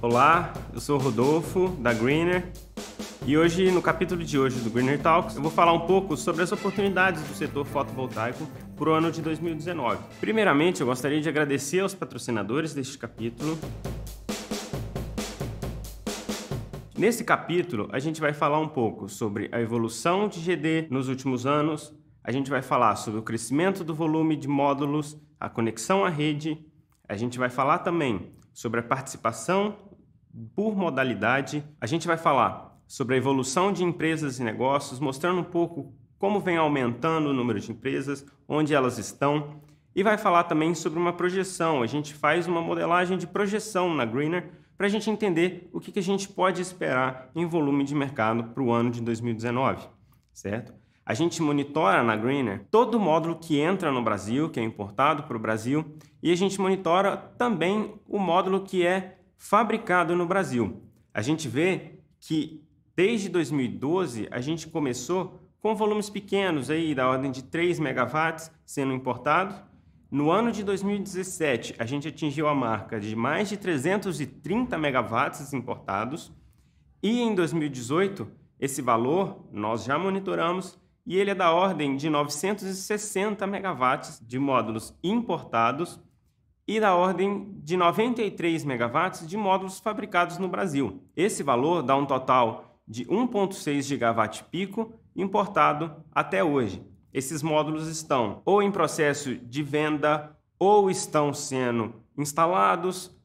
Olá, eu sou o Rodolfo, da Greener, e hoje, no capítulo de hoje do Greener Talks, eu vou falar um pouco sobre as oportunidades do setor fotovoltaico para o ano de 2019. Primeiramente, eu gostaria de agradecer aos patrocinadores deste capítulo. Nesse capítulo, a gente vai falar um pouco sobre a evolução de GD nos últimos anos, a gente vai falar sobre o crescimento do volume de módulos, a conexão à rede, a gente vai falar também sobre a participação por modalidade, a gente vai falar sobre a evolução de empresas e negócios, mostrando um pouco como vem aumentando o número de empresas, onde elas estão, e vai falar também sobre uma projeção. A gente faz uma modelagem de projeção na Greener para a gente entender o que a gente pode esperar em volume de mercado para o ano de 2019, certo? A gente monitora na Greener todo módulo que entra no Brasil, que é importado para o Brasil, e a gente monitora também o módulo que é fabricado no Brasil. A gente vê que desde 2012 a gente começou com volumes pequenos, aí, da ordem de 3 megawatts sendo importados. No ano de 2017 a gente atingiu a marca de mais de 330 megawatts importados, e em 2018 esse valor nós já monitoramos e ele é da ordem de 960 megawatts de módulos importados e da ordem de 93 megawatts de módulos fabricados no Brasil. Esse valor dá um total de 1,6 gigawatt pico importado até hoje. Esses módulos estão ou em processo de venda, ou estão sendo instalados,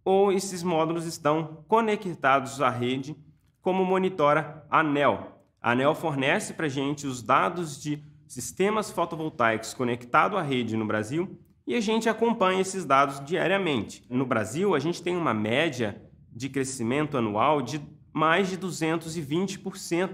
ou esses módulos estão conectados à rede, como monitora a ANEEL. A ANEEL fornece para a gente os dados de sistemas fotovoltaicos conectados à rede no Brasil e a gente acompanha esses dados diariamente. No Brasil, a gente tem uma média de crescimento anual de mais de 220%,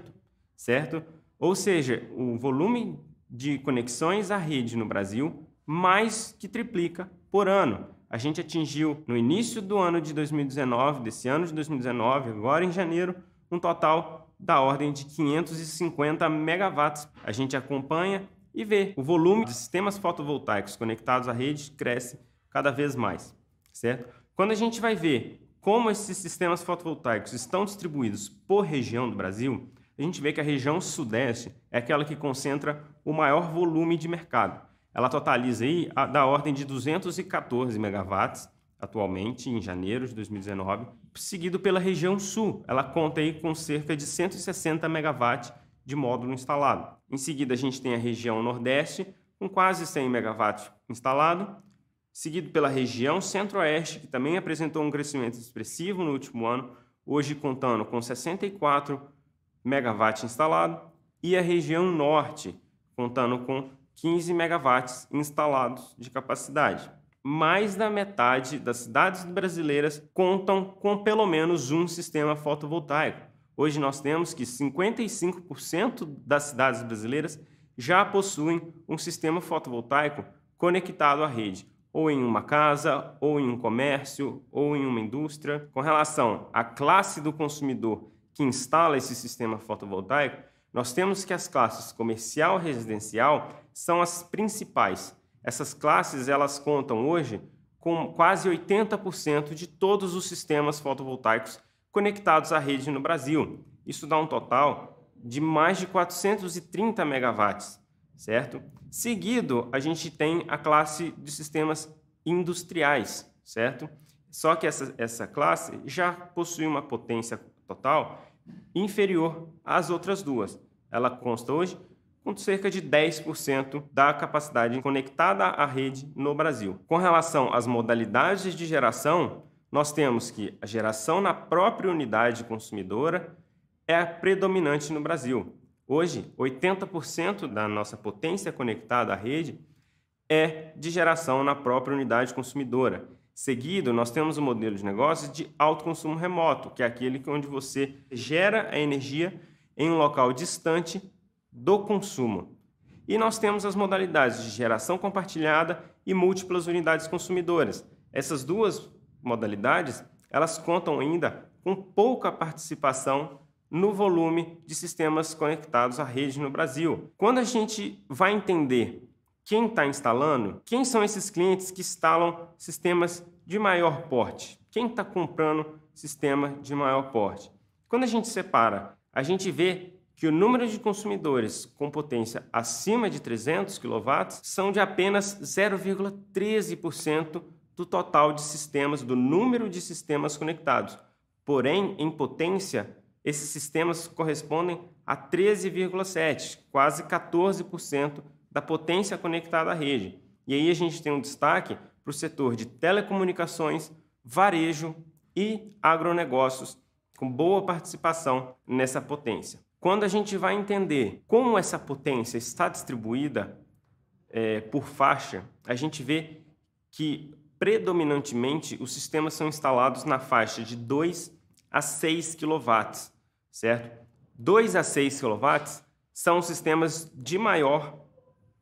certo? Ou seja, o volume de conexões à rede no Brasil mais que triplica por ano. A gente atingiu, no início do ano de 2019, desse ano de 2019, agora em janeiro, um total da ordem de 550 megawatts. A gente acompanha e vê o volume de sistemas fotovoltaicos conectados à rede cresce cada vez mais, certo? Quando a gente vai ver como esses sistemas fotovoltaicos estão distribuídos por região do Brasil, a gente vê que a região sudeste é aquela que concentra o maior volume de mercado. Ela totaliza aí da ordem de 214 megawatts atualmente, em janeiro de 2019, seguido pela região sul. Ela conta aí com cerca de 160 megawatts de módulo instalado. Em seguida, a gente tem a região nordeste, com quase 100 megawatts instalado, seguido pela região centro-oeste, que também apresentou um crescimento expressivo no último ano, hoje contando com 64 megawatts instalado, e a região norte, contando com 15 megawatts instalados de capacidade. Mais da metade das cidades brasileiras contam com pelo menos um sistema fotovoltaico. Hoje nós temos que 55% das cidades brasileiras já possuem um sistema fotovoltaico conectado à rede, ou em uma casa, ou em um comércio, ou em uma indústria. Com relação à classe do consumidor que instala esse sistema fotovoltaico, nós temos que as classes comercial e residencial são as principais. Essas classes elas contam hoje com quase 80% de todos os sistemas fotovoltaicos conectados à rede no Brasil. Isso dá um total de mais de 430 megawatts, certo? Seguido, a gente tem a classe de sistemas industriais, certo? Só que essa classe já possui uma potência total inferior às outras duas. Ela consta hoje com cerca de 10% da capacidade conectada à rede no Brasil. Com relação às modalidades de geração, nós temos que a geração na própria unidade consumidora é a predominante no Brasil. Hoje, 80% da nossa potência conectada à rede é de geração na própria unidade consumidora. Seguido, nós temos o modelo de negócio de autoconsumo remoto, que é aquele onde você gera a energia em um local distante do consumo. E nós temos as modalidades de geração compartilhada e múltiplas unidades consumidoras. Essas duas modalidades, elas contam ainda com pouca participação no volume de sistemas conectados à rede no Brasil. Quando a gente vai entender quem está instalando, quem são esses clientes que instalam sistemas de maior porte? Quem está comprando sistema de maior porte? Quando a gente separa, a gente vê que o número de consumidores com potência acima de 300 kW são de apenas 0,13% do total de sistemas, do número de sistemas conectados. Porém, em potência, esses sistemas correspondem a 13,7%, quase 14% da potência conectada à rede. E aí a gente tem um destaque para o setor de telecomunicações, varejo e agronegócios, com boa participação nessa potência. Quando a gente vai entender como essa potência está distribuída por faixa, a gente vê que predominantemente os sistemas são instalados na faixa de 2 a 6 kW, certo? 2 a 6 kW são sistemas de maior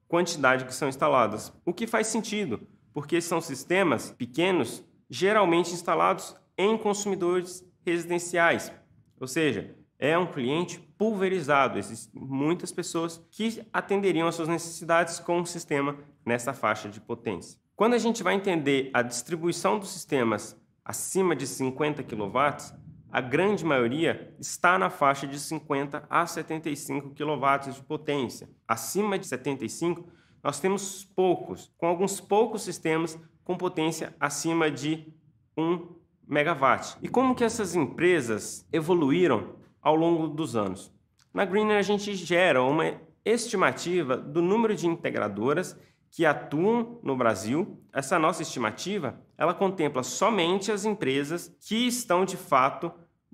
quantidade que são instaladas, o que faz sentido, porque são sistemas pequenos, geralmente instalados em consumidores residenciais, ou seja, é um cliente pulverizado, existem muitas pessoas que atenderiam às suas necessidades com um sistema nessa faixa de potência. Quando a gente vai entender a distribuição dos sistemas acima de 50 kW, a grande maioria está na faixa de 50 a 75 kW de potência. Acima de 75, nós temos poucos, com alguns poucos sistemas com potência acima de 1 MW. E como que essas empresas evoluíram ao longo dos anos? Na Greener a gente gera uma estimativa do número de integradoras que atuam no Brasil. Essa nossa estimativa, ela contempla somente as empresas que estão de fato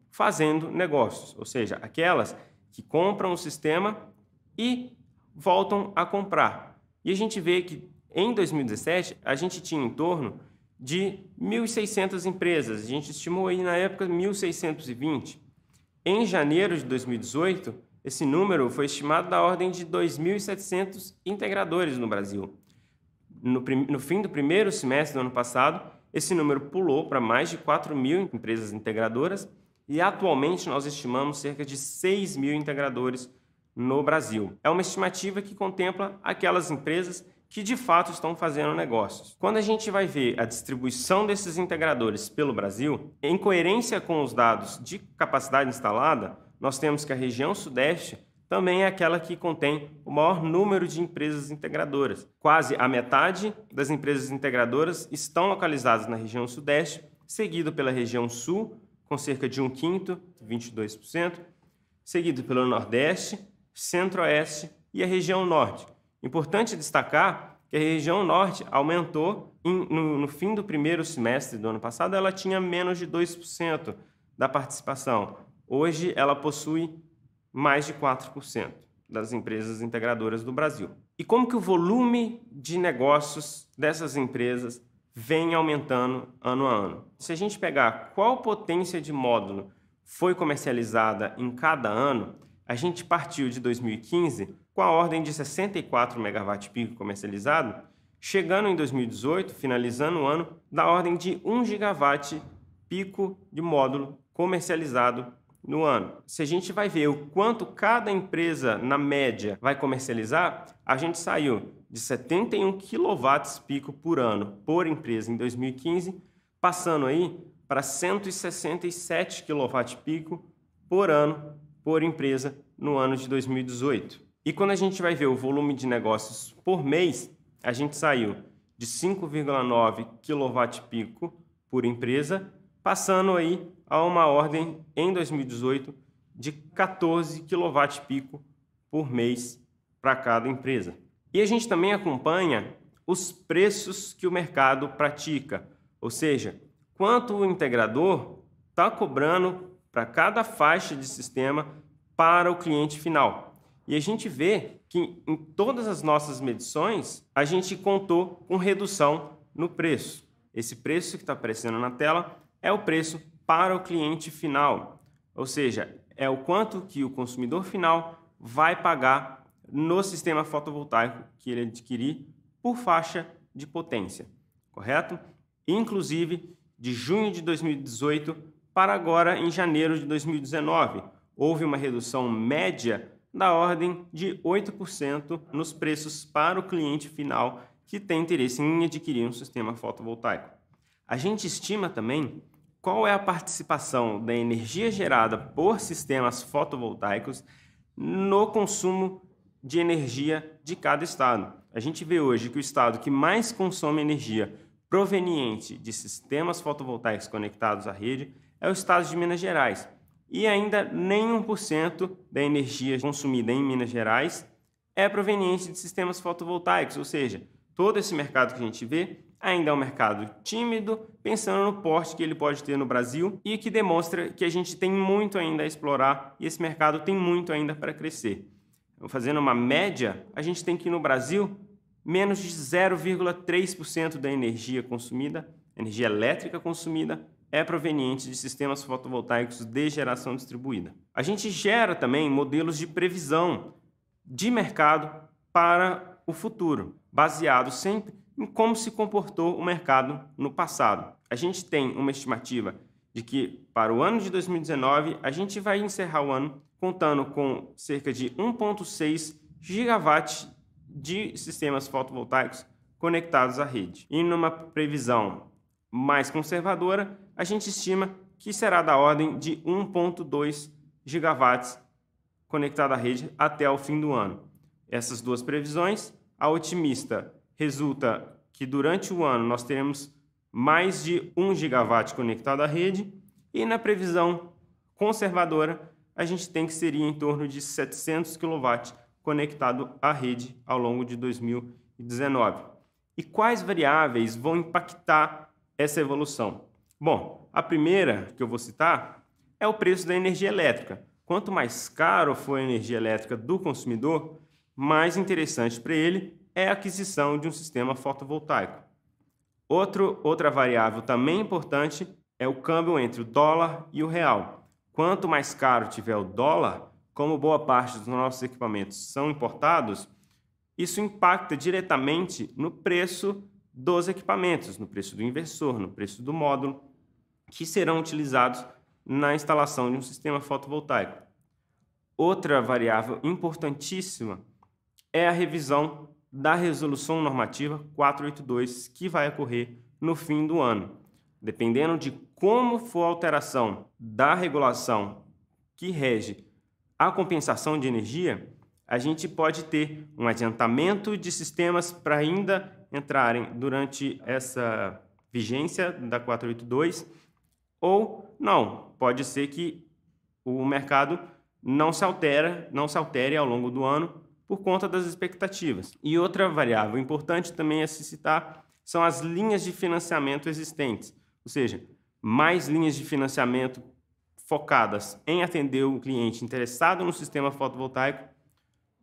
fazendo negócios, ou seja, aquelas que compram o sistema e voltam a comprar. E a gente vê que em 2017 a gente tinha em torno de 1.600 empresas, a gente estimou aí na época 1.620. Em janeiro de 2018, esse número foi estimado da ordem de 2.700 integradores no Brasil. No fim do primeiro semestre do ano passado, esse número pulou para mais de 4.000 empresas integradoras e atualmente nós estimamos cerca de 6.000 integradores no Brasil. É uma estimativa que contempla aquelas empresas que de fato estão fazendo negócios. Quando a gente vai ver a distribuição desses integradores pelo Brasil, em coerência com os dados de capacidade instalada, nós temos que a região Sudeste também é aquela que contém o maior número de empresas integradoras. Quase a metade das empresas integradoras estão localizadas na região Sudeste, seguido pela região Sul, com cerca de 1/5, 22%, seguido pelo Nordeste, Centro-Oeste e a região Norte. Importante destacar que a região Norte aumentou no fim do primeiro semestre do ano passado, ela tinha menos de 2% da participação. Hoje ela possui mais de 4% das empresas integradoras do Brasil. E como que o volume de negócios dessas empresas vem aumentando ano a ano? Se a gente pegar qual potência de módulo foi comercializada em cada ano, a gente partiu de 2015 com a ordem de 64 MW-pico comercializado, chegando em 2018, finalizando o ano, da ordem de 1 GW-pico de módulo comercializado no ano. Se a gente vai ver o quanto cada empresa, na média, vai comercializar, a gente saiu de 71 kW-pico por ano por empresa em 2015, passando aí para 167 kW-pico por ano por empresa no ano de 2018. E quando a gente vai ver o volume de negócios por mês, a gente saiu de 5,9 kW-pico por empresa, passando aí a uma ordem em 2018 de 14 kW-pico por mês para cada empresa. E a gente também acompanha os preços que o mercado pratica, ou seja, quanto o integrador está cobrando para cada faixa de sistema para o cliente final. E a gente vê que em todas as nossas medições, a gente contou com redução no preço. Esse preço que está aparecendo na tela é o preço para o cliente final, ou seja, é o quanto que o consumidor final vai pagar no sistema fotovoltaico que ele adquirir por faixa de potência, correto? Inclusive, de junho de 2018 para agora em janeiro de 2019, houve uma redução média da ordem de 8% nos preços para o cliente final que tem interesse em adquirir um sistema fotovoltaico. A gente estima também qual é a participação da energia gerada por sistemas fotovoltaicos no consumo de energia de cada estado. A gente vê hoje que o estado que mais consome energia proveniente de sistemas fotovoltaicos conectados à rede é o estado de Minas Gerais. E ainda nem 1% da energia consumida em Minas Gerais é proveniente de sistemas fotovoltaicos, ou seja, todo esse mercado que a gente vê ainda é um mercado tímido, pensando no porte que ele pode ter no Brasil e que demonstra que a gente tem muito ainda a explorar e esse mercado tem muito ainda para crescer. Fazendo uma média, a gente tem que no Brasil menos de 0,3% da energia consumida, energia elétrica consumida, é proveniente de sistemas fotovoltaicos de geração distribuída. A gente gera também modelos de previsão de mercado para o futuro, baseado sempre em como se comportou o mercado no passado. A gente tem uma estimativa de que para o ano de 2019 a gente vai encerrar o ano contando com cerca de 1,6 gigawatts de sistemas fotovoltaicos conectados à rede. E numa previsão mais conservadora, a gente estima que será da ordem de 1,2 gigawatts conectado à rede até o fim do ano. Essas duas previsões, a otimista resulta que durante o ano nós teremos mais de 1 gigawatt conectado à rede e na previsão conservadora a gente tem que seria em torno de 700 kW conectado à rede ao longo de 2019. E quais variáveis vão impactar essa evolução? Bom, a primeira que eu vou citar é o preço da energia elétrica. Quanto mais caro for a energia elétrica do consumidor, mais interessante para ele é a aquisição de um sistema fotovoltaico. Outra variável também importante é o câmbio entre o dólar e o real. Quanto mais caro tiver o dólar, como boa parte dos nossos equipamentos são importados, isso impacta diretamente no preço dos equipamentos, no preço do inversor, no preço do módulo, que serão utilizados na instalação de um sistema fotovoltaico. Outra variável importantíssima é a revisão da Resolução Normativa 482, que vai ocorrer no fim do ano. Dependendo de como for a alteração da regulação que rege a compensação de energia, a gente pode ter um adiantamento de sistemas para ainda entrarem durante essa vigência da 482, ou não, pode ser que o mercado não se altere ao longo do ano por conta das expectativas. E outra variável importante também a se citar são as linhas de financiamento existentes, ou seja, mais linhas de financiamento focadas em atender o cliente interessado no sistema fotovoltaico,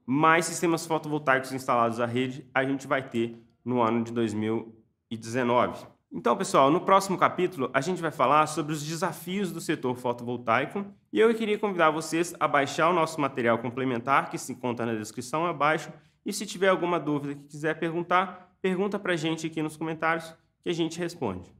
mais sistemas fotovoltaicos instalados à rede a gente vai ter no ano de 2019. Então, pessoal, no próximo capítulo a gente vai falar sobre os desafios do setor fotovoltaico e eu queria convidar vocês a baixar o nosso material complementar que se encontra na descrição abaixo e se tiver alguma dúvida que quiser perguntar, pergunta para a gente aqui nos comentários que a gente responde.